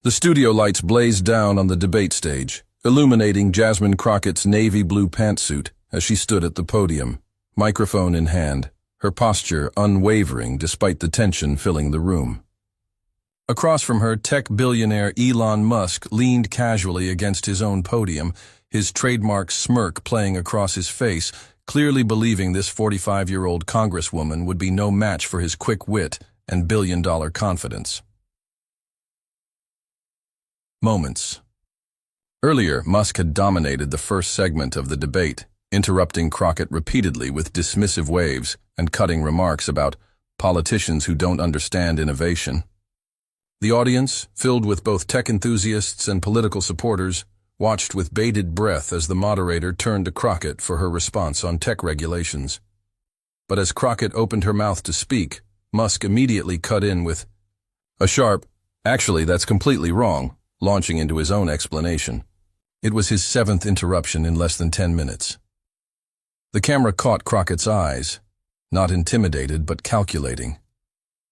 The studio lights blazed down on the debate stage, illuminating Jasmine Crockett's navy blue pantsuit as she stood at the podium, microphone in hand, her posture unwavering despite the tension filling the room. Across from her, tech billionaire Elon Musk leaned casually against his own podium, his trademark smirk playing across his face, clearly believing this 45-year-old Congresswoman would be no match for his quick wit and billion-dollar confidence. Moments. Earlier, Musk had dominated the first segment of the debate, interrupting Crockett repeatedly with dismissive waves and cutting remarks about politicians who don't understand innovation. The audience, filled with both tech enthusiasts and political supporters, watched with bated breath as the moderator turned to Crockett for her response on tech regulations. But as Crockett opened her mouth to speak, Musk immediately cut in with a sharp, "Actually, that's completely wrong," launching into his own explanation. It was his seventh interruption in less than 10 minutes. The camera caught Crockett's eyes, not intimidated but calculating.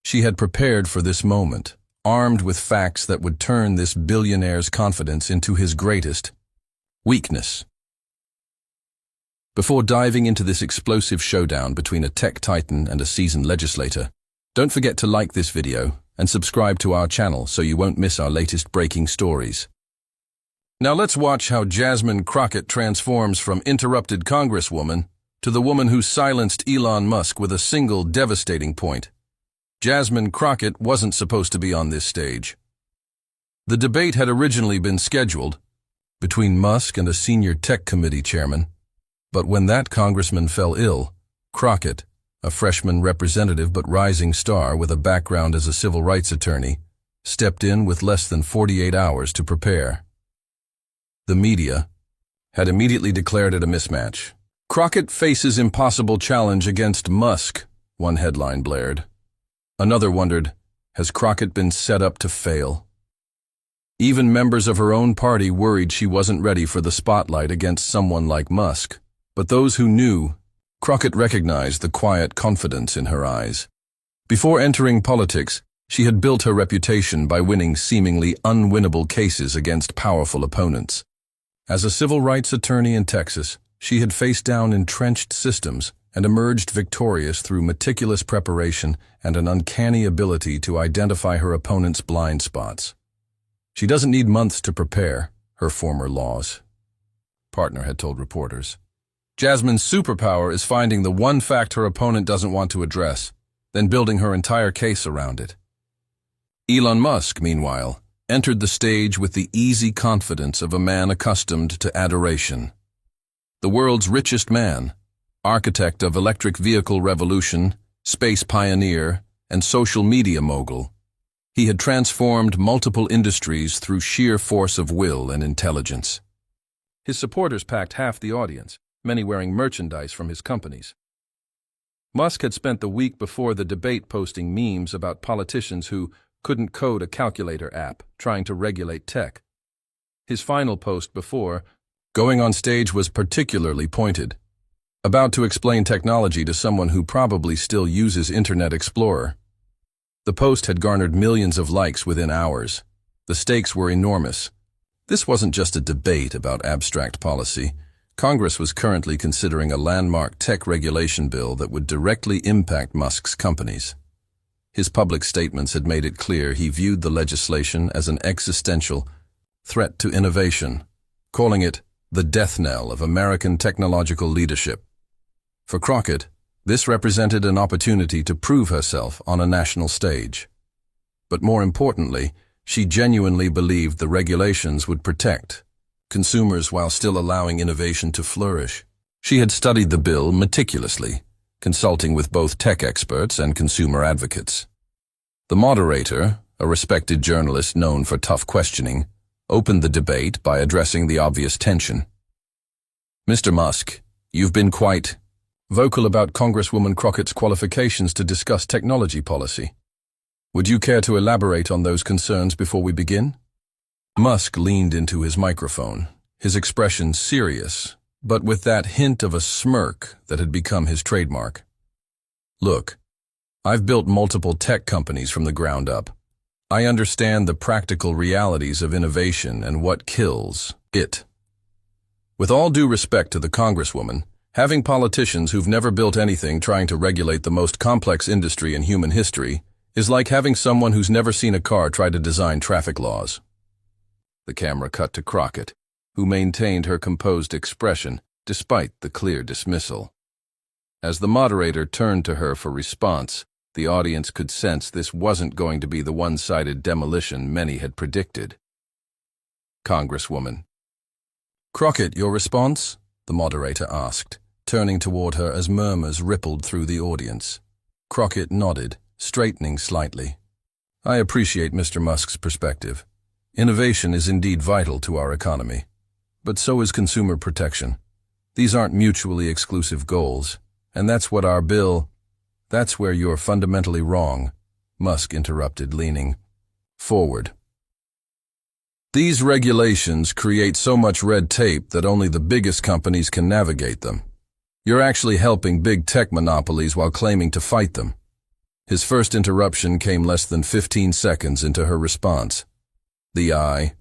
She had prepared for this moment, armed with facts that would turn this billionaire's confidence into his greatest weakness. Before diving into this explosive showdown between a tech titan and a seasoned legislator, don't forget to like this video and subscribe to our channel so you won't miss our latest breaking stories. Now let's watch how Jasmine Crockett transforms from interrupted Congresswoman to the woman who silenced Elon Musk with a single devastating point. Jasmine Crockett wasn't supposed to be on this stage. The debate had originally been scheduled between Musk and a senior tech committee chairman, but when that congressman fell ill, Crockett, a freshman representative but rising star with a background as a civil rights attorney, stepped in with less than 48 hours to prepare. The media had immediately declared it a mismatch. "Crockett faces impossible challenge against Musk," one headline blared. Another wondered, has Crockett been set up to fail? Even members of her own party worried she wasn't ready for the spotlight against someone like Musk. But those who knew, Crockett recognized the quiet confidence in her eyes. Before entering politics, she had built her reputation by winning seemingly unwinnable cases against powerful opponents. As a civil rights attorney in Texas, she had faced down entrenched systems and emerged victorious through meticulous preparation and an uncanny ability to identify her opponent's blind spots. She doesn't need months to prepare, her former laws partner had told reporters. Jasmine's superpower is finding the one fact her opponent doesn't want to address, then building her entire case around it. Elon Musk, meanwhile, entered the stage with the easy confidence of a man accustomed to adoration. The world's richest man, architect of electric vehicle revolution, space pioneer, and social media mogul, he had transformed multiple industries through sheer force of will and intelligence. His supporters packed half the audience, many wearing merchandise from his companies. Musk had spent the week before the debate posting memes about politicians who couldn't code a calculator app, trying to regulate tech. His final post before going on stage was particularly pointed, about to explain technology to someone who probably still uses Internet Explorer. The post had garnered millions of likes within hours. The stakes were enormous. This wasn't just a debate about abstract policy. Congress was currently considering a landmark tech regulation bill that would directly impact Musk's companies. His public statements had made it clear he viewed the legislation as an existential threat to innovation, calling it the death knell of American technological leadership. For Crockett, this represented an opportunity to prove herself on a national stage. But more importantly, she genuinely believed the regulations would protect consumers while still allowing innovation to flourish. She had studied the bill meticulously, consulting with both tech experts and consumer advocates. The moderator, a respected journalist known for tough questioning, opened the debate by addressing the obvious tension. "Mr. Musk, you've been quite vocal about Congresswoman Crockett's qualifications to discuss technology policy. Would you care to elaborate on those concerns before we begin?" Musk leaned into his microphone, his expression serious, but with that hint of a smirk that had become his trademark. "Look, I've built multiple tech companies from the ground up. I understand the practical realities of innovation and what kills it. With all due respect to the Congresswoman, having politicians who've never built anything trying to regulate the most complex industry in human history is like having someone who's never seen a car try to design traffic laws. The camera cut to Crockett, who maintained her composed expression despite the clear dismissal. As the moderator turned to her for response, the audience could sense this wasn't going to be the one-sided demolition many had predicted. Congresswoman. Crockett, your response? The moderator asked, turning toward her as murmurs rippled through the audience. Crockett nodded, straightening slightly. I appreciate Mr. Musk's perspective. Innovation is indeed vital to our economy. But so is consumer protection. These aren't mutually exclusive goals, and that's what our bill— That's where you're fundamentally wrong, Musk interrupted, leaning forward. These regulations create so much red tape that only the biggest companies can navigate them. You're actually helping big tech monopolies while claiming to fight them. His first interruption came less than 15 seconds into her response. The aye.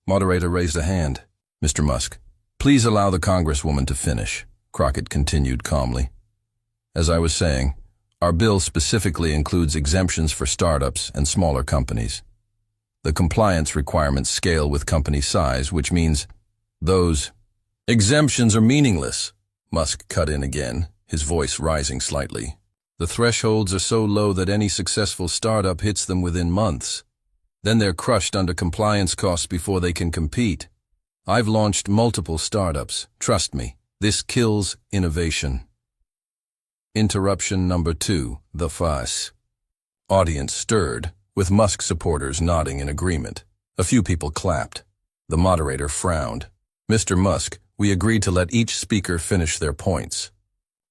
Moderator raised a hand. Mr. Musk, please allow the Congresswoman to finish, Crockett continued calmly. As I was saying, our bill specifically includes exemptions for startups and smaller companies. The compliance requirements scale with company size, which means those exemptions are meaningless. Musk cut in again, his voice rising slightly. The thresholds are so low that any successful startup hits them within months. Then they're crushed under compliance costs before they can compete. I've launched multiple startups. Trust me, this kills innovation. Interruption number 2, the fuss. Audience stirred, with Musk supporters nodding in agreement. A few people clapped. The moderator frowned. Mr. Musk, we agreed to let each speaker finish their points.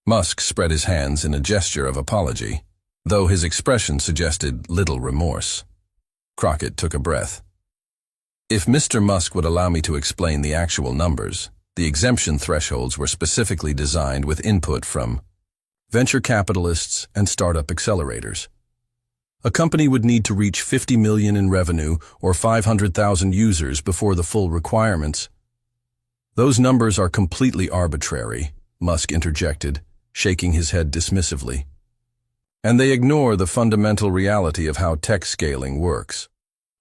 Musk spread his hands in a gesture of apology, though his expression suggested little remorse. Crockett took a breath. If Mr. Musk would allow me to explain the actual numbers, the exemption thresholds were specifically designed with input from venture capitalists and startup accelerators. A company would need to reach 50 million in revenue or 500,000 users before the full requirements. Those numbers are completely arbitrary, Musk interjected, shaking his head dismissively. And they ignore the fundamental reality of how tech scaling works.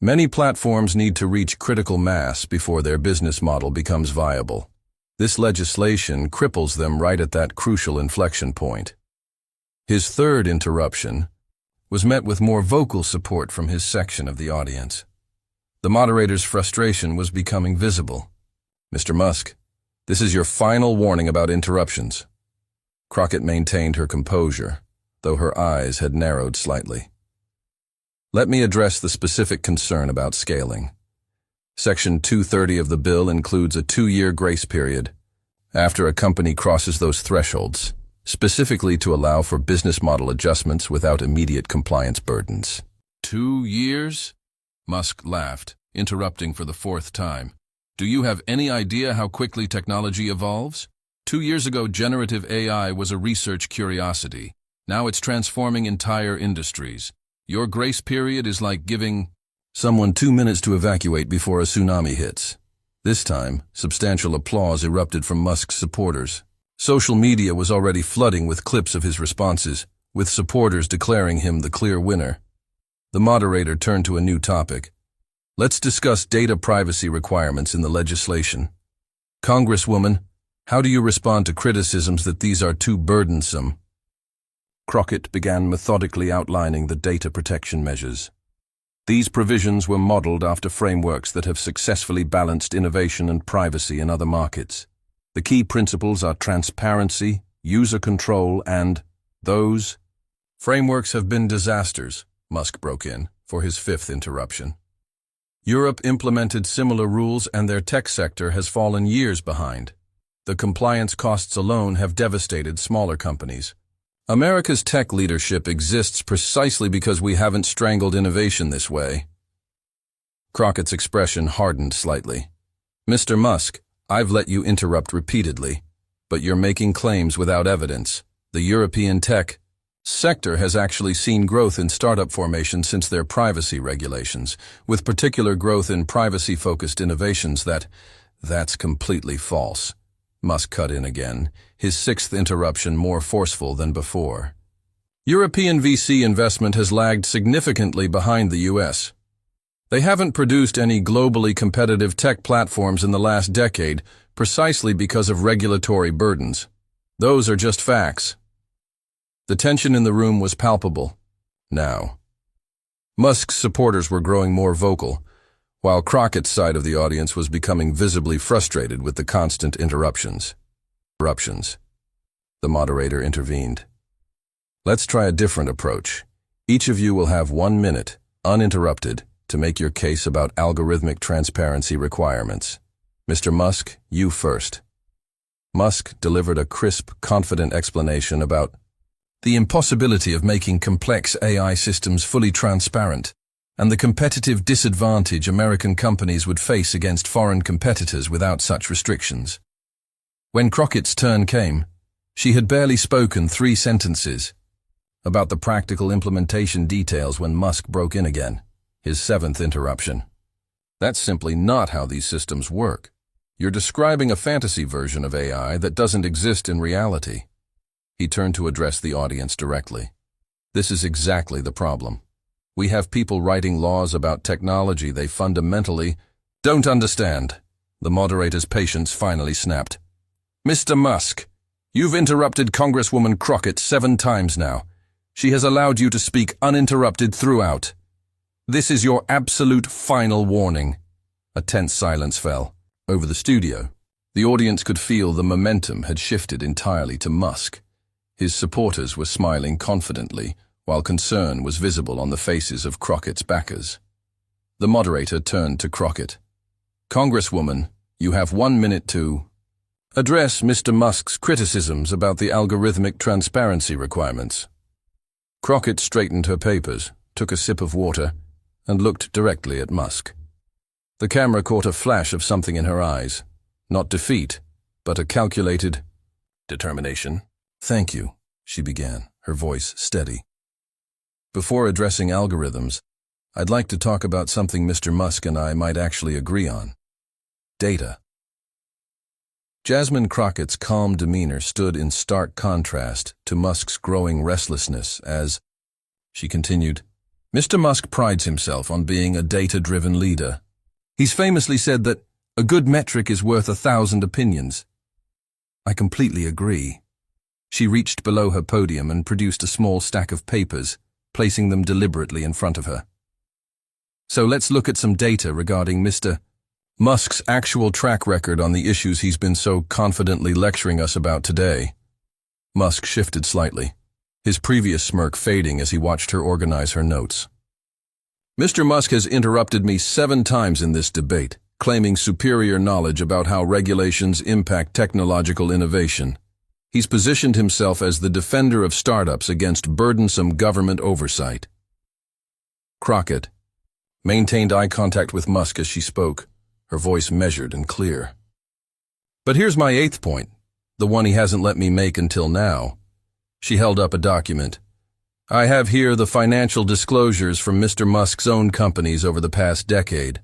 Many platforms need to reach critical mass before their business model becomes viable. This legislation cripples them right at that crucial inflection point. His third interruption was met with more vocal support from his section of the audience. The moderator's frustration was becoming visible. Mr. Musk, this is your final warning about interruptions. Crockett maintained her composure, though her eyes had narrowed slightly. Let me address the specific concern about scaling. Section 230 of the bill includes a 2-year grace period after a company crosses those thresholds, specifically to allow for business model adjustments without immediate compliance burdens. 2 years? Musk laughed, interrupting for the 4th time. Do you have any idea how quickly technology evolves? 2 years ago, generative AI was a research curiosity. Now it's transforming entire industries. Your grace period is like giving someone 2 minutes to evacuate before a tsunami hits. This time, substantial applause erupted from Musk's supporters. Social media was already flooding with clips of his responses, with supporters declaring him the clear winner. The moderator turned to a new topic. Let's discuss data privacy requirements in the legislation. Congresswoman, how do you respond to criticisms that these are too burdensome? Crockett began methodically outlining the data protection measures. These provisions were modeled after frameworks that have successfully balanced innovation and privacy in other markets. The key principles are transparency, user control, and those frameworks have been disasters, Musk broke in for his 5th interruption. Europe implemented similar rules and their tech sector has fallen years behind. The compliance costs alone have devastated smaller companies. America's tech leadership exists precisely because we haven't strangled innovation this way. Crockett's expression hardened slightly. Mr. Musk, I've let you interrupt repeatedly, but you're making claims without evidence. The European tech sector has actually seen growth in startup formation since their privacy regulations, with particular growth in privacy-focused innovations that's completely false. Musk cut in again, his sixth interruption more forceful than before. European VC investment has lagged significantly behind the US. They haven't produced any globally competitive tech platforms in the last decade precisely because of regulatory burdens. Those are just facts. The tension in the room was palpable. Now, Musk's supporters were growing more vocal, while Crockett's side of the audience was becoming visibly frustrated with the constant interruptions. The moderator intervened. Let's try a different approach. Each of you will have 1 minute, uninterrupted, to make your case about algorithmic transparency requirements. Mr. Musk, you first. Musk delivered a crisp, confident explanation about the impossibility of making complex AI systems fully transparent and the competitive disadvantage American companies would face against foreign competitors without such restrictions. When Crockett's turn came, she had barely spoken 3 sentences about the practical implementation details when Musk broke in again, his 7th interruption. That's simply not how these systems work. You're describing a fantasy version of AI that doesn't exist in reality. He turned to address the audience directly. This is exactly the problem. We have people writing laws about technology they fundamentally don't understand. The moderator's patience finally snapped. Mr. Musk, you've interrupted Congresswoman Crockett 7 times now. She has allowed you to speak uninterrupted throughout. This is your absolute final warning. A tense silence fell over the studio. The audience could feel the momentum had shifted entirely to Musk. His supporters were smiling confidently, while concern was visible on the faces of Crockett's backers. The moderator turned to Crockett. Congresswoman, you have 1 minute to address Mr. Musk's criticisms about the algorithmic transparency requirements. Crockett straightened her papers, took a sip of water, and looked directly at Musk. The camera caught a flash of something in her eyes. Not defeat, but a calculated determination. Thank you, she began, her voice steady. Before addressing algorithms, I'd like to talk about something Mr. Musk and I might actually agree on. Data. Jasmine Crockett's calm demeanor stood in stark contrast to Musk's growing restlessness as, she continued, Mr. Musk prides himself on being a data-driven leader. He's famously said that a good metric is worth 1,000 opinions. I completely agree. She reached below her podium and produced a small stack of papers, placing them deliberately in front of her. So let's look at some data regarding Mr. Musk's actual track record on the issues he's been so confidently lecturing us about today. Musk shifted slightly, his previous smirk fading as he watched her organize her notes. Mr. Musk has interrupted me 7 times in this debate, claiming superior knowledge about how regulations impact technological innovation. He's positioned himself as the defender of startups against burdensome government oversight. Crockett maintained eye contact with Musk as she spoke, her voice measured and clear. But here's my 8th point, the one he hasn't let me make until now. She held up a document. I have here the financial disclosures from Mr. Musk's own companies over the past decade.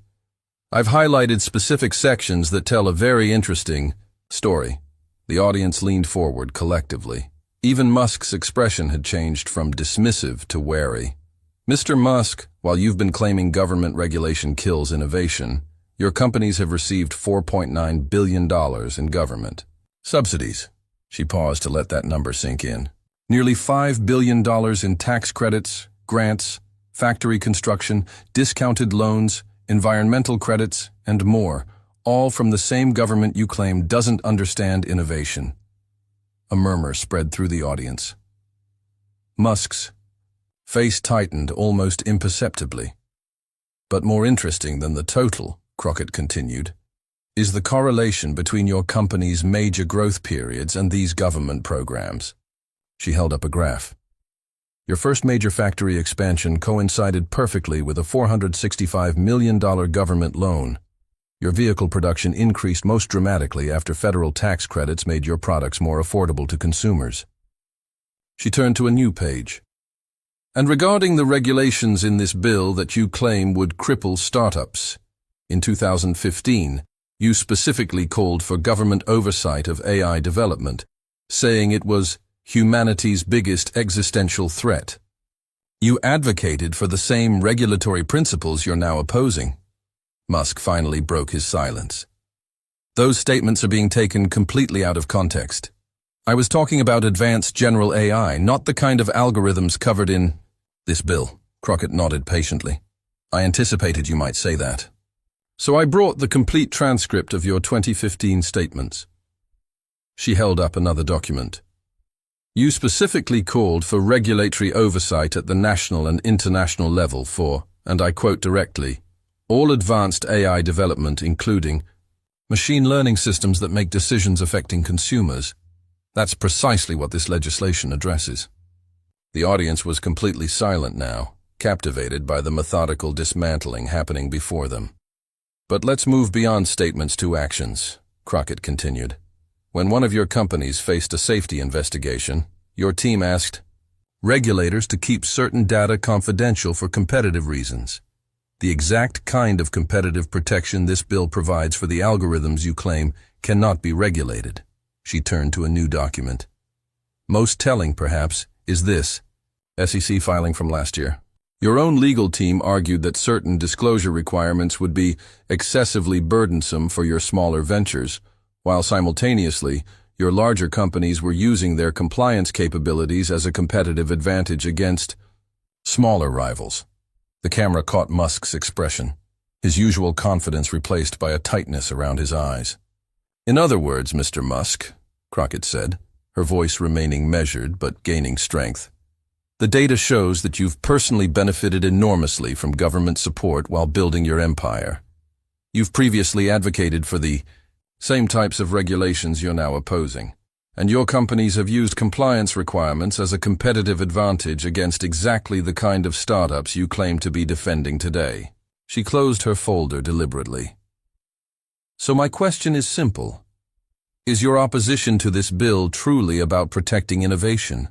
I've highlighted specific sections that tell a very interesting story. The audience leaned forward collectively. Even Musk's expression had changed from dismissive to wary. Mr. Musk, while you've been claiming government regulation kills innovation, your companies have received $4.9 billion in government subsidies. She paused to let that number sink in. Nearly $5 billion in tax credits, grants, factory construction, discounted loans, environmental credits, and more, all from the same government you claim doesn't understand innovation. A murmur spread through the audience. Musk's face tightened almost imperceptibly. But more interesting than the total, Crockett continued, is the correlation between your company's major growth periods and these government programs. She held up a graph. Your first major factory expansion coincided perfectly with a $465 million government loan. Your vehicle production increased most dramatically after federal tax credits made your products more affordable to consumers. She turned to a new page. And regarding the regulations in this bill that you claim would cripple startups, in 2015, you specifically called for government oversight of AI development, saying it was humanity's biggest existential threat. You advocated for the same regulatory principles you're now opposing. Musk finally broke his silence. Those statements are being taken completely out of context. I was talking about advanced general AI, not the kind of algorithms covered in this bill. Crockett nodded patiently. I anticipated you might say that. So I brought the complete transcript of your 2015 statements. She held up another document. You specifically called for regulatory oversight at the national and international level for, and I quote directly, all advanced AI development including machine learning systems that make decisions affecting consumers. That's precisely what this legislation addresses. The audience was completely silent now, captivated by the methodical dismantling happening before them. But let's move beyond statements to actions, Crockett continued. When one of your companies faced a safety investigation, your team asked regulators to keep certain data confidential for competitive reasons. The exact kind of competitive protection this bill provides for the algorithms you claim cannot be regulated. She turned to a new document. Most telling, perhaps, is this, SEC filing from last year. Your own legal team argued that certain disclosure requirements would be excessively burdensome for your smaller ventures, while simultaneously, your larger companies were using their compliance capabilities as a competitive advantage against smaller rivals. The camera caught Musk's expression, his usual confidence replaced by a tightness around his eyes. In other words, Mr. Musk, Crockett said, her voice remaining measured but gaining strength, the data shows that you've personally benefited enormously from government support while building your empire. You've previously advocated for the same types of regulations you're now opposing, and your companies have used compliance requirements as a competitive advantage against exactly the kind of startups you claim to be defending today. She closed her folder deliberately. So my question is simple. Is your opposition to this bill truly about protecting innovation?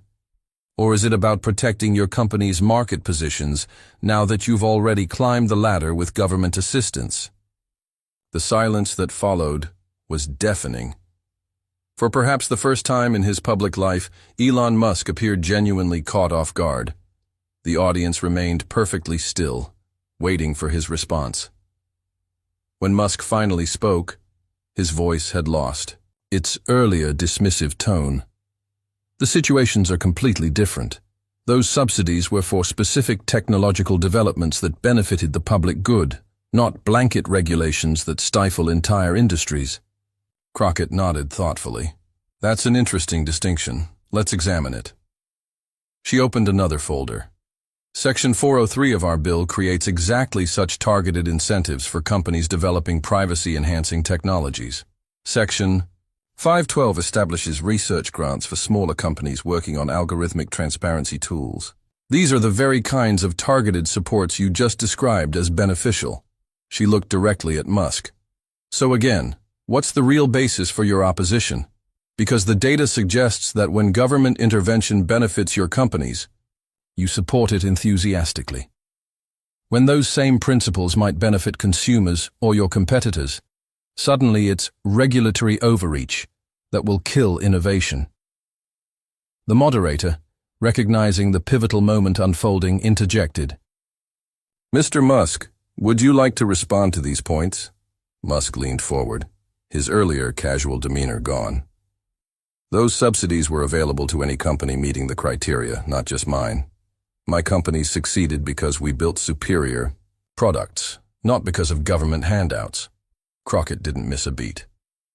Or is it about protecting your company's market positions now that you've already climbed the ladder with government assistance? The silence that followed was deafening. For perhaps the first time in his public life, Elon Musk appeared genuinely caught off guard. The audience remained perfectly still, waiting for his response. When Musk finally spoke, his voice had lost its earlier dismissive tone. The situations are completely different. Those subsidies were for specific technological developments that benefited the public good, not blanket regulations that stifle entire industries. Crockett nodded thoughtfully. That's an interesting distinction. Let's examine it. She opened another folder. Section 403 of our bill creates exactly such targeted incentives for companies developing privacy-enhancing technologies. Section 512 establishes research grants for smaller companies working on algorithmic transparency tools. These are the very kinds of targeted supports you just described as beneficial. She looked directly at Musk. So again, what's the real basis for your opposition? Because the data suggests that when government intervention benefits your companies, you support it enthusiastically. When those same principles might benefit consumers or your competitors, suddenly it's regulatory overreach that will kill innovation. The moderator, recognizing the pivotal moment unfolding, interjected. Mr. Musk, would you like to respond to these points? Musk leaned forward, his earlier casual demeanor gone. Those subsidies were available to any company meeting the criteria, not just mine. My company succeeded because we built superior products, not because of government handouts. Crockett didn't miss a beat.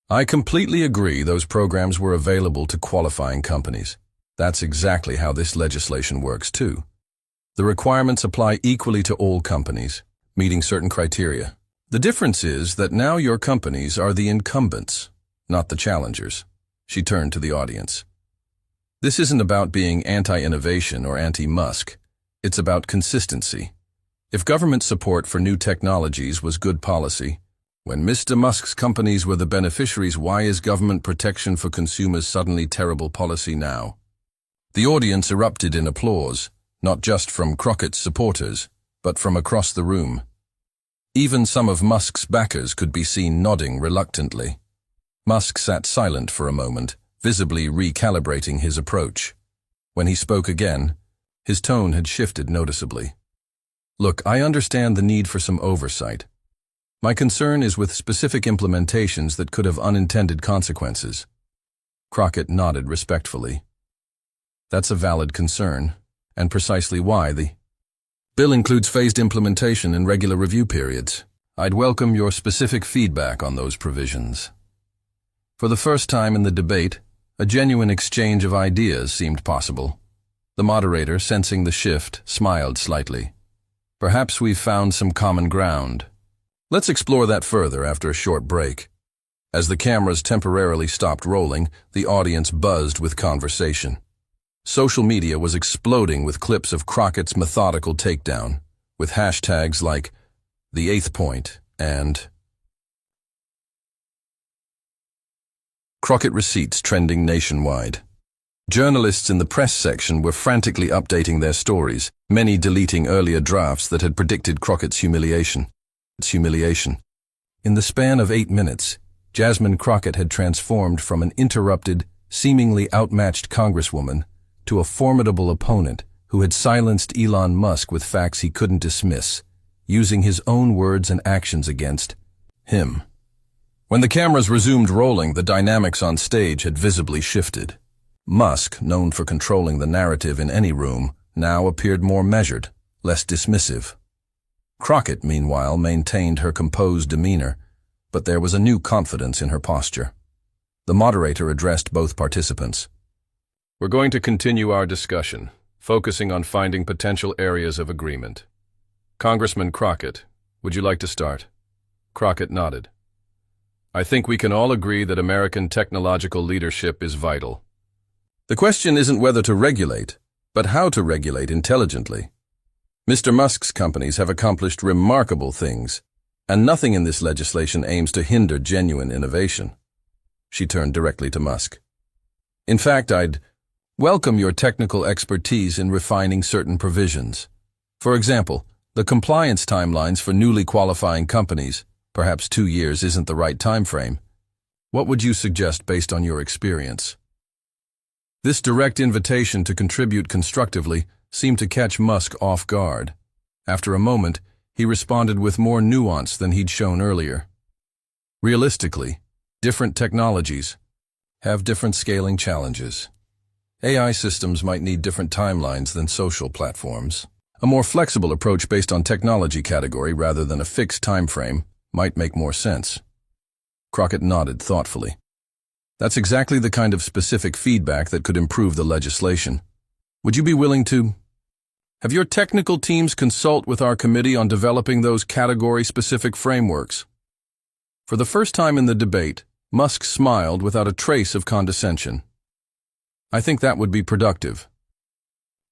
I completely agree those programs were available to qualifying companies. That's exactly how this legislation works too. The requirements apply equally to all companies, meeting certain criteria. The difference is that now your companies are the incumbents, not the challengers. She turned to the audience. This isn't about being anti-innovation or anti-Musk. It's about consistency. If government support for new technologies was good policy, when Mr. Musk's companies were the beneficiaries, why is government protection for consumers suddenly terrible policy now? The audience erupted in applause, not just from Crockett's supporters, but from across the room. Even some of Musk's backers could be seen nodding reluctantly. Musk sat silent for a moment, visibly recalibrating his approach. When he spoke again, his tone had shifted noticeably. "Look, I understand the need for some oversight. My concern is with specific implementations that could have unintended consequences." Crockett nodded respectfully. "That's a valid concern, and precisely why the bill includes phased implementation and regular review periods. I'd welcome your specific feedback on those provisions." For the first time in the debate, a genuine exchange of ideas seemed possible. The moderator, sensing the shift, smiled slightly. "Perhaps we've found some common ground. Let's explore that further after a short break." As the cameras temporarily stopped rolling, the audience buzzed with conversation. Social media was exploding with clips of Crockett's methodical takedown, with hashtags like "The Eighth Point" and "Crockett Receipts" trending nationwide. Journalists in the press section were frantically updating their stories, many deleting earlier drafts that had predicted Crockett's humiliation. In the span of 8 minutes, Jasmine Crockett had transformed from an interrupted, seemingly outmatched Congresswoman to a formidable opponent who had silenced Elon Musk with facts he couldn't dismiss, using his own words and actions against him. When the cameras resumed rolling, the dynamics on stage had visibly shifted. Musk, known for controlling the narrative in any room, now appeared more measured, less dismissive. Crockett, meanwhile, maintained her composed demeanor, but there was a new confidence in her posture. The moderator addressed both participants. "We're going to continue our discussion, focusing on finding potential areas of agreement. Congressman Crockett, would you like to start?" Crockett nodded. "I think we can all agree that American technological leadership is vital. The question isn't whether to regulate, but how to regulate intelligently. Mr. Musk's companies have accomplished remarkable things, and nothing in this legislation aims to hinder genuine innovation." She turned directly to Musk. "In fact, I'd welcome your technical expertise in refining certain provisions. For example, the compliance timelines for newly qualifying companies. Perhaps 2 years isn't the right time frame. What would you suggest based on your experience?" This direct invitation to contribute constructively seemed to catch Musk off guard. After a moment, he responded with more nuance than he'd shown earlier. "Realistically, different technologies have different scaling challenges. AI systems might need different timelines than social platforms. A more flexible approach based on technology category rather than a fixed time frame might make more sense." Crockett nodded thoughtfully. "That's exactly the kind of specific feedback that could improve the legislation. Would you be willing to have your technical teams consult with our committee on developing those category-specific frameworks?" For the first time in the debate, Musk smiled without a trace of condescension. "I think that would be productive."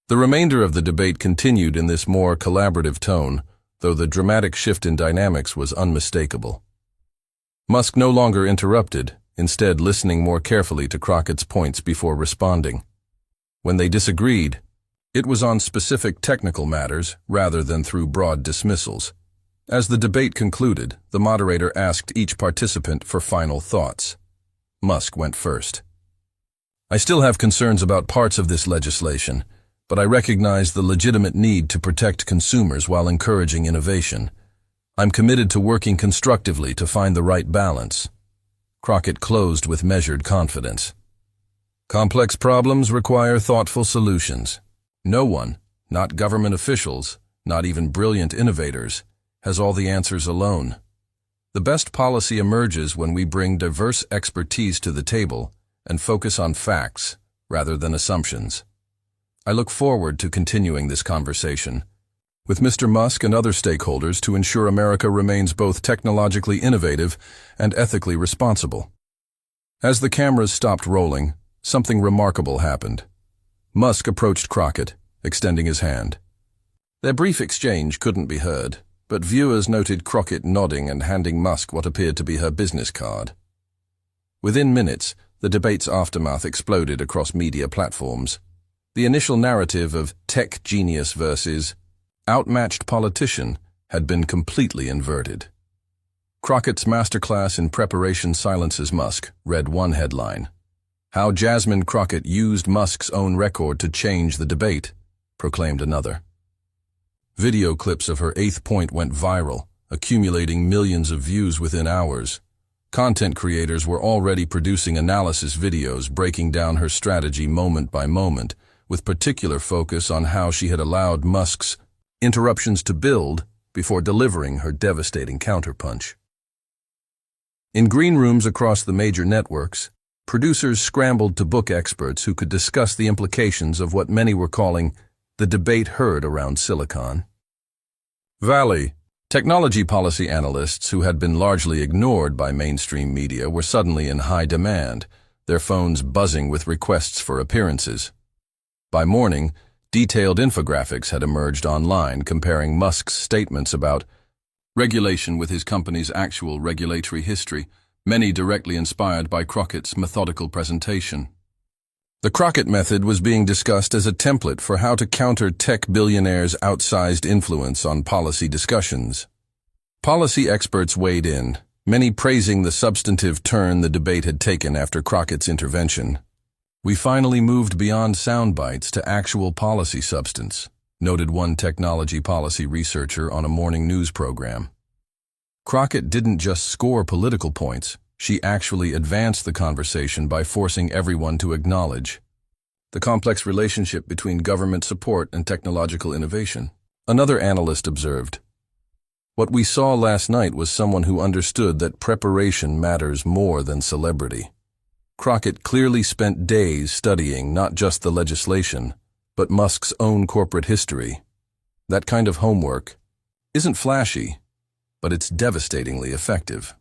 The remainder of the debate continued in this more collaborative tone, though the dramatic shift in dynamics was unmistakable. Musk no longer interrupted, instead listening more carefully to Crockett's points before responding. When they disagreed, it was on specific technical matters rather than through broad dismissals. As the debate concluded, the moderator asked each participant for final thoughts. Musk went first. "I still have concerns about parts of this legislation, but I recognize the legitimate need to protect consumers while encouraging innovation. I'm committed to working constructively to find the right balance." Crockett closed with measured confidence. "Complex problems require thoughtful solutions. No one, not government officials, not even brilliant innovators, has all the answers alone. The best policy emerges when we bring diverse expertise to the table and focus on facts rather than assumptions. I look forward to continuing this conversation with Mr. Musk and other stakeholders to ensure America remains both technologically innovative and ethically responsible." As the cameras stopped rolling, something remarkable happened. Musk approached Crockett, extending his hand. Their brief exchange couldn't be heard, but viewers noted Crockett nodding and handing Musk what appeared to be her business card. Within minutes, the debate's aftermath exploded across media platforms. The initial narrative of tech genius versus outmatched politician had been completely inverted. Crockett's masterclass in preparation silences Musk, read one headline. How Jasmine Crockett used Musk's own record to change the debate, proclaimed another. Video clips of her 8th point went viral, accumulating millions of views within hours. Content creators were already producing analysis videos breaking down her strategy moment by moment, with particular focus on how she had allowed Musk's interruptions to build before delivering her devastating counterpunch. In green rooms across the major networks, producers scrambled to book experts who could discuss the implications of what many were calling the debate heard around Silicon Valley. Technology policy analysts who had been largely ignored by mainstream media were suddenly in high demand, their phones buzzing with requests for appearances. By morning, detailed infographics had emerged online comparing Musk's statements about regulation with his company's actual regulatory history, many directly inspired by Crockett's methodical presentation. The Crockett method was being discussed as a template for how to counter tech billionaires' outsized influence on policy discussions. Policy experts weighed in, many praising the substantive turn the debate had taken after Crockett's intervention. We finally moved beyond sound bites to actual policy substance, noted one technology policy researcher on a morning news program. Crockett didn't just score political points, she actually advanced the conversation by forcing everyone to acknowledge the complex relationship between government support and technological innovation. Another analyst observed, "What we saw last night was someone who understood that preparation matters more than celebrity." Crockett clearly spent days studying not just the legislation, but Musk's own corporate history. That kind of homework isn't flashy, but it's devastatingly effective.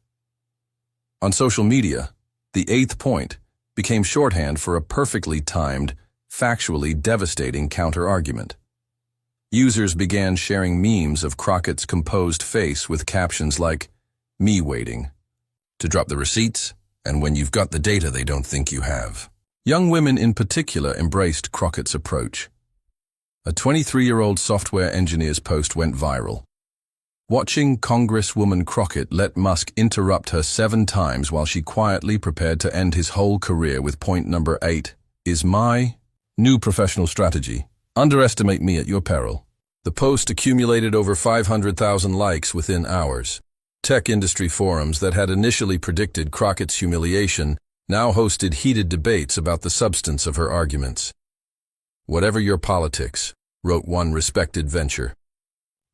On social media, the 8th point became shorthand for a perfectly timed, factually devastating counter-argument. Users began sharing memes of Crockett's composed face with captions like, "Me waiting to drop the receipts, and when you've got the data they don't think you have." Young women in particular embraced Crockett's approach. A 23-year-old software engineer's post went viral. Watching Congresswoman Crockett let Musk interrupt her 7 times while she quietly prepared to end his whole career with point number 8 is my new professional strategy. Underestimate me at your peril. The post accumulated over 500,000 likes within hours. Tech industry forums that had initially predicted Crockett's humiliation now hosted heated debates about the substance of her arguments. "Whatever your politics," wrote one respected venture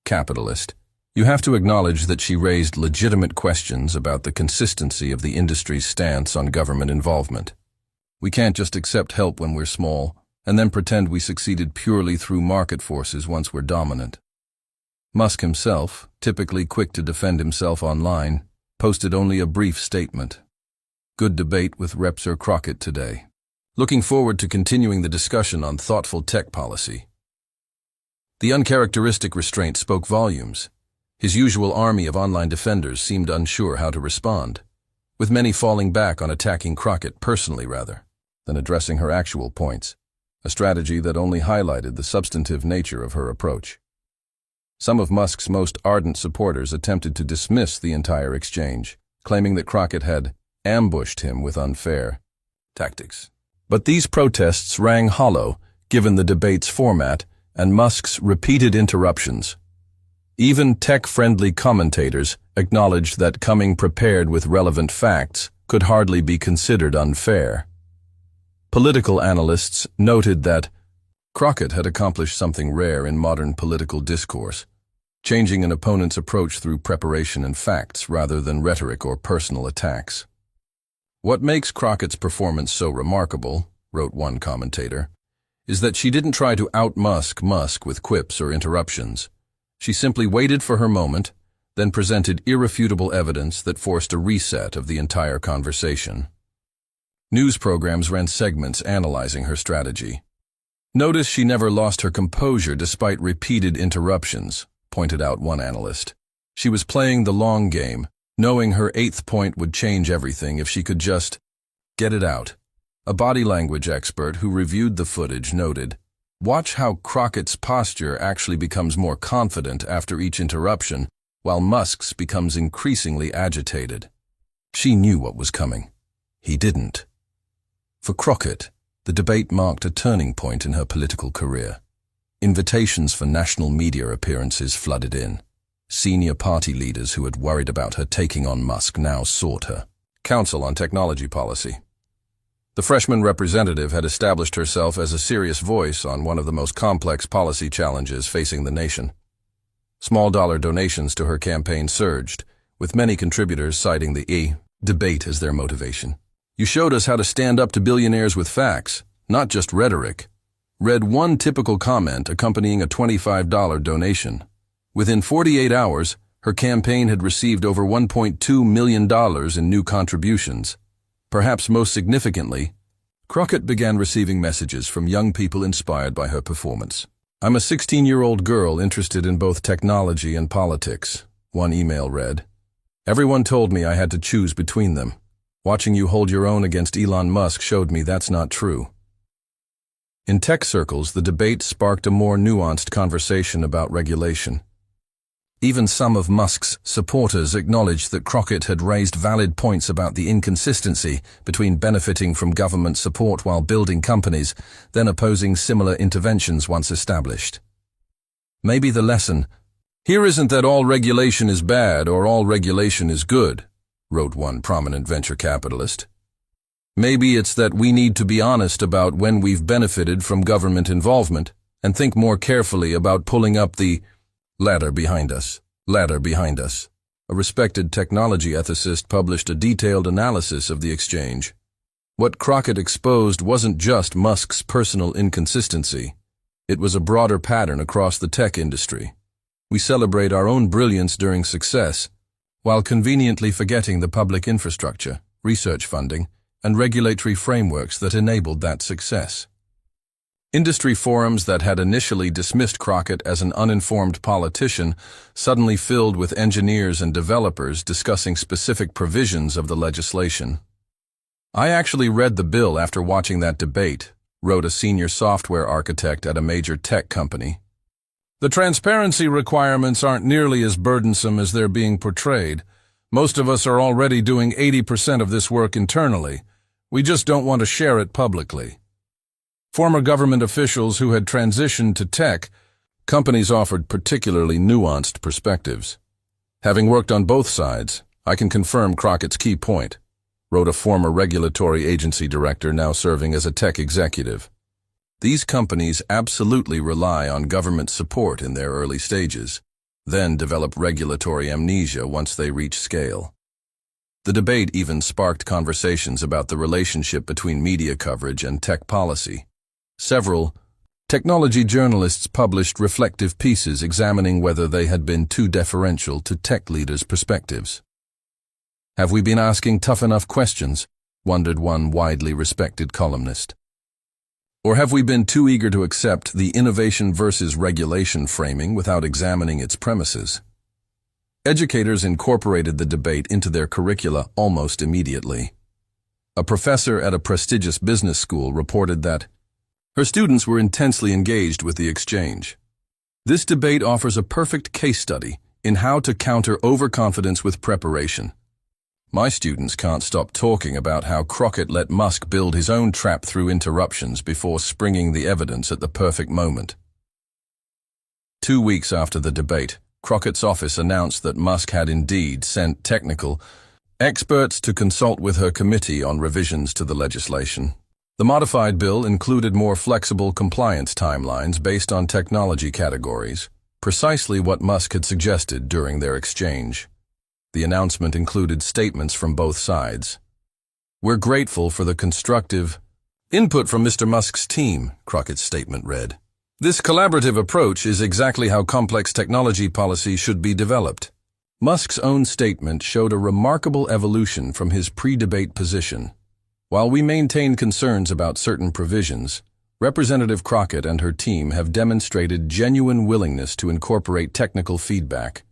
capitalist, "you have to acknowledge that she raised legitimate questions about the consistency of the industry's stance on government involvement. We can't just accept help when we're small, and then pretend we succeeded purely through market forces once we're dominant." Musk himself, typically quick to defend himself online, posted only a brief statement. Good debate with Reps. Crockett today. Looking forward to continuing the discussion on thoughtful tech policy. The uncharacteristic restraint spoke volumes. His usual army of online defenders seemed unsure how to respond, with many falling back on attacking Crockett personally rather than addressing her actual points, a strategy that only highlighted the substantive nature of her approach. Some of Musk's most ardent supporters attempted to dismiss the entire exchange, claiming that Crockett had ambushed him with unfair tactics. But these protests rang hollow, given the debate's format and Musk's repeated interruptions. Even tech-friendly commentators acknowledged that coming prepared with relevant facts could hardly be considered unfair. Political analysts noted that Crockett had accomplished something rare in modern political discourse, changing an opponent's approach through preparation and facts rather than rhetoric or personal attacks. "What makes Crockett's performance so remarkable," wrote one commentator, "is that she didn't try to out-Musk with quips or interruptions. She simply waited for her moment, then presented irrefutable evidence that forced a reset of the entire conversation." News programs ran segments analyzing her strategy. "Notice she never lost her composure despite repeated interruptions," pointed out one analyst. "She was playing the long game, knowing her 8th point would change everything if she could just get it out." A body language expert who reviewed the footage noted, Watch how Crockett's posture actually becomes more confident after each interruption, while Musk's becomes increasingly agitated. She knew what was coming. He didn't. For Crockett, the debate marked a turning point in her political career. Invitations for national media appearances flooded in. Senior party leaders who had worried about her taking on Musk now sought her. Council on Technology Policy. The freshman representative had established herself as a serious voice on one of the most complex policy challenges facing the nation. Small-dollar donations to her campaign surged, with many contributors citing the debate as their motivation. "You showed us how to stand up to billionaires with facts, not just rhetoric," read one typical comment accompanying a $25 donation. Within 48 hours, her campaign had received over $1.2 million in new contributions. Perhaps most significantly, Crockett began receiving messages from young people inspired by her performance. "I'm a 16-year-old girl interested in both technology and politics," one email read. "Everyone told me I had to choose between them. Watching you hold your own against Elon Musk showed me that's not true." In tech circles, the debate sparked a more nuanced conversation about regulation. Even some of Musk's supporters acknowledged that Crockett had raised valid points about the inconsistency between benefiting from government support while building companies, then opposing similar interventions once established. Maybe the lesson, "Here isn't that all regulation is bad or all regulation is good," wrote one prominent venture capitalist. "Maybe it's that we need to be honest about when we've benefited from government involvement and think more carefully about pulling up the ladder behind us." A respected technology ethicist published a detailed analysis of the exchange. What Crockett exposed wasn't just Musk's personal inconsistency. It was a broader pattern across the tech industry. We celebrate our own brilliance during success, while conveniently forgetting the public infrastructure, research funding, and regulatory frameworks that enabled that success. Industry forums that had initially dismissed Crockett as an uninformed politician suddenly filled with engineers and developers discussing specific provisions of the legislation. "I actually read the bill after watching that debate," wrote a senior software architect at a major tech company. "The transparency requirements aren't nearly as burdensome as they're being portrayed. Most of us are already doing 80% of this work internally. We just don't want to share it publicly." Former government officials who had transitioned to tech companies offered particularly nuanced perspectives. "Having worked on both sides, I can confirm Crockett's key point," wrote a former regulatory agency director now serving as a tech executive. "These companies absolutely rely on government support in their early stages, then develop regulatory amnesia once they reach scale." The debate even sparked conversations about the relationship between media coverage and tech policy. Several technology journalists published reflective pieces examining whether they had been too deferential to tech leaders' perspectives. "Have we been asking tough enough questions?" wondered one widely respected columnist. "Or have we been too eager to accept the innovation versus regulation framing without examining its premises?" Educators incorporated the debate into their curricula almost immediately. A professor at a prestigious business school reported that her students were intensely engaged with the exchange. "This debate offers a perfect case study in how to counter overconfidence with preparation. My students can't stop talking about how Crockett let Musk build his own trap through interruptions before springing the evidence at the perfect moment." 2 weeks after the debate, Crockett's office announced that Musk had indeed sent technical experts to consult with her committee on revisions to the legislation. The modified bill included more flexible compliance timelines based on technology categories, precisely what Musk had suggested during their exchange. The announcement included statements from both sides. "We're grateful for the constructive input from Mr. Musk's team," Crockett's statement read. "This collaborative approach is exactly how complex technology policy should be developed." Musk's own statement showed a remarkable evolution from his pre-debate position. "While we maintain concerns about certain provisions, Representative Crockett and her team have demonstrated genuine willingness to incorporate technical feedback.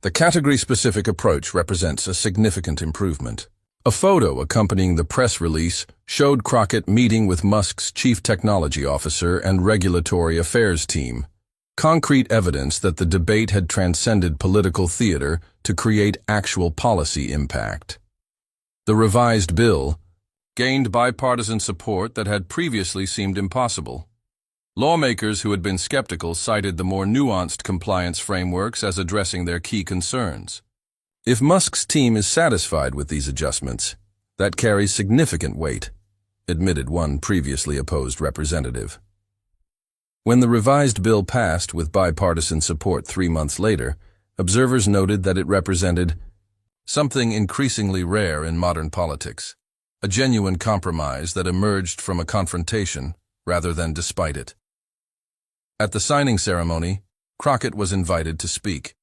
The category-specific approach represents a significant improvement. A photo accompanying the press release showed Crockett meeting with Musk's chief technology officer and regulatory affairs team, concrete evidence that the debate had transcended political theater to create actual policy impact. The revised bill gained bipartisan support that had previously seemed impossible. Lawmakers who had been skeptical cited the more nuanced compliance frameworks as addressing their key concerns. If Musk's team is satisfied with these adjustments, that carries significant weight, admitted one previously opposed representative. When the revised bill passed with bipartisan support 3 months later, observers noted that it represented something increasingly rare in modern politics, a genuine compromise that emerged from a confrontation rather than despite it. At the signing ceremony, Crockett was invited to speak.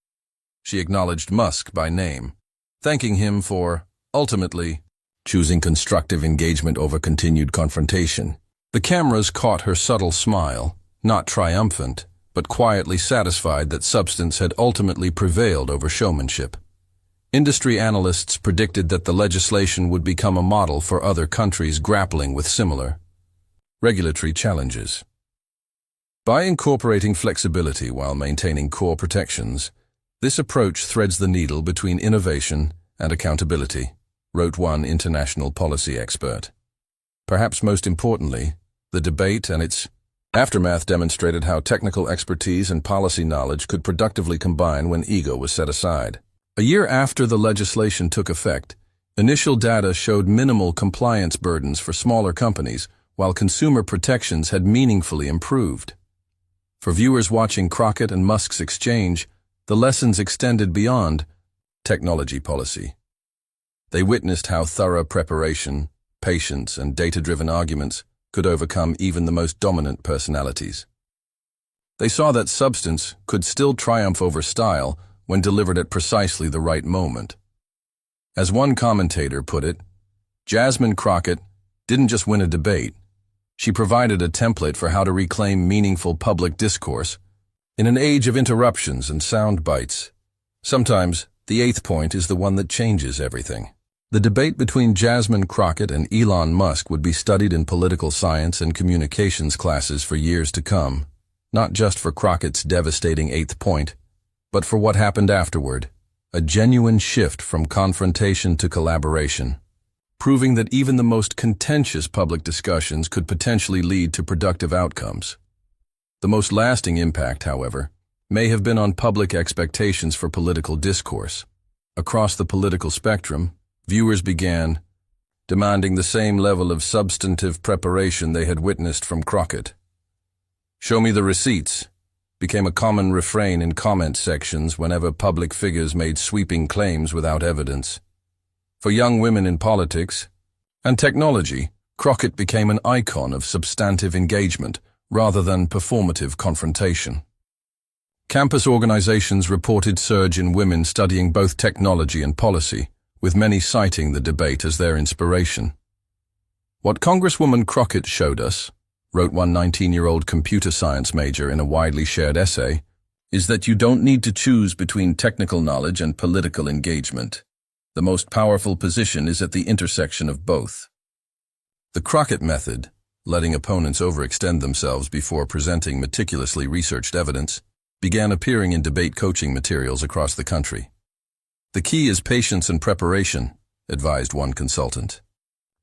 She acknowledged Musk by name, thanking him for, ultimately, choosing constructive engagement over continued confrontation. The cameras caught her subtle smile, not triumphant, but quietly satisfied that substance had ultimately prevailed over showmanship. Industry analysts predicted that the legislation would become a model for other countries grappling with similar regulatory challenges. By incorporating flexibility while maintaining core protections, this approach threads the needle between innovation and accountability, wrote one international policy expert. Perhaps most importantly, the debate and its aftermath demonstrated how technical expertise and policy knowledge could productively combine when ego was set aside. A year after the legislation took effect, initial data showed minimal compliance burdens for smaller companies, while consumer protections had meaningfully improved. For viewers watching Crockett and Musk's exchange, the lessons extended beyond technology policy. They witnessed how thorough preparation, patience, and data-driven arguments could overcome even the most dominant personalities. They saw that substance could still triumph over style when delivered at precisely the right moment. As one commentator put it, Jasmine Crockett didn't just win a debate, she provided a template for how to reclaim meaningful public discourse in an age of interruptions and sound bites. Sometimes, the eighth point is the one that changes everything. The debate between Jasmine Crockett and Elon Musk would be studied in political science and communications classes for years to come, not just for Crockett's devastating eighth point, but for what happened afterward, a genuine shift from confrontation to collaboration, proving that even the most contentious public discussions could potentially lead to productive outcomes. The most lasting impact, however, may have been on public expectations for political discourse. Across the political spectrum, viewers began demanding the same level of substantive preparation they had witnessed from Crockett. "Show me the receipts" became a common refrain in comment sections whenever public figures made sweeping claims without evidence. For young women in politics and technology, Crockett became an icon of substantive engagement rather than performative confrontation. Campus organizations reported surge in women studying both technology and policy, with many citing the debate as their inspiration. "What Congresswoman Crockett showed us," wrote one 19-year-old computer science major in a widely shared essay, "is that you don't need to choose between technical knowledge and political engagement. The most powerful position is at the intersection of both." The Crockett method, letting opponents overextend themselves before presenting meticulously researched evidence, began appearing in debate coaching materials across the country. "The key is patience and preparation," advised one consultant.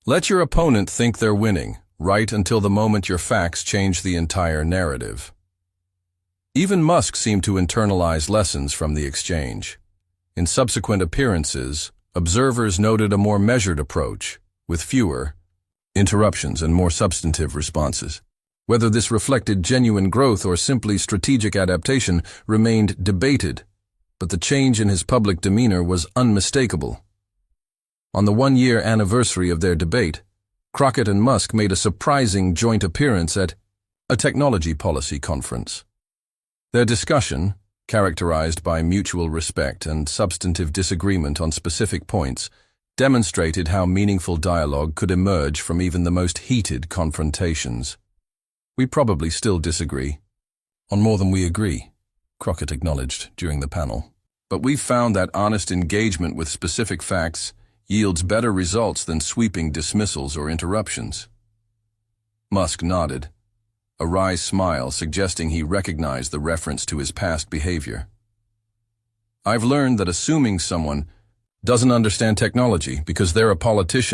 "Let your opponent think they're winning, right until the moment your facts change the entire narrative." Even Musk seemed to internalize lessons from the exchange. In subsequent appearances, observers noted a more measured approach, with fewer interruptions and more substantive responses. Whether this reflected genuine growth or simply strategic adaptation remained debated, but the change in his public demeanor was unmistakable. On the one-year anniversary of their debate, Crockett and Musk made a surprising joint appearance at a technology policy conference. Their discussion, characterized by mutual respect and substantive disagreement on specific points, demonstrated how meaningful dialogue could emerge from even the most heated confrontations. "We probably still disagree on more than we agree," Crockett acknowledged during the panel. "But we've found that honest engagement with specific facts yields better results than sweeping dismissals or interruptions. Musk nodded, a wry smile suggesting he recognized the reference to his past behavior. I've learned that assuming someone doesn't understand technology because they're a politician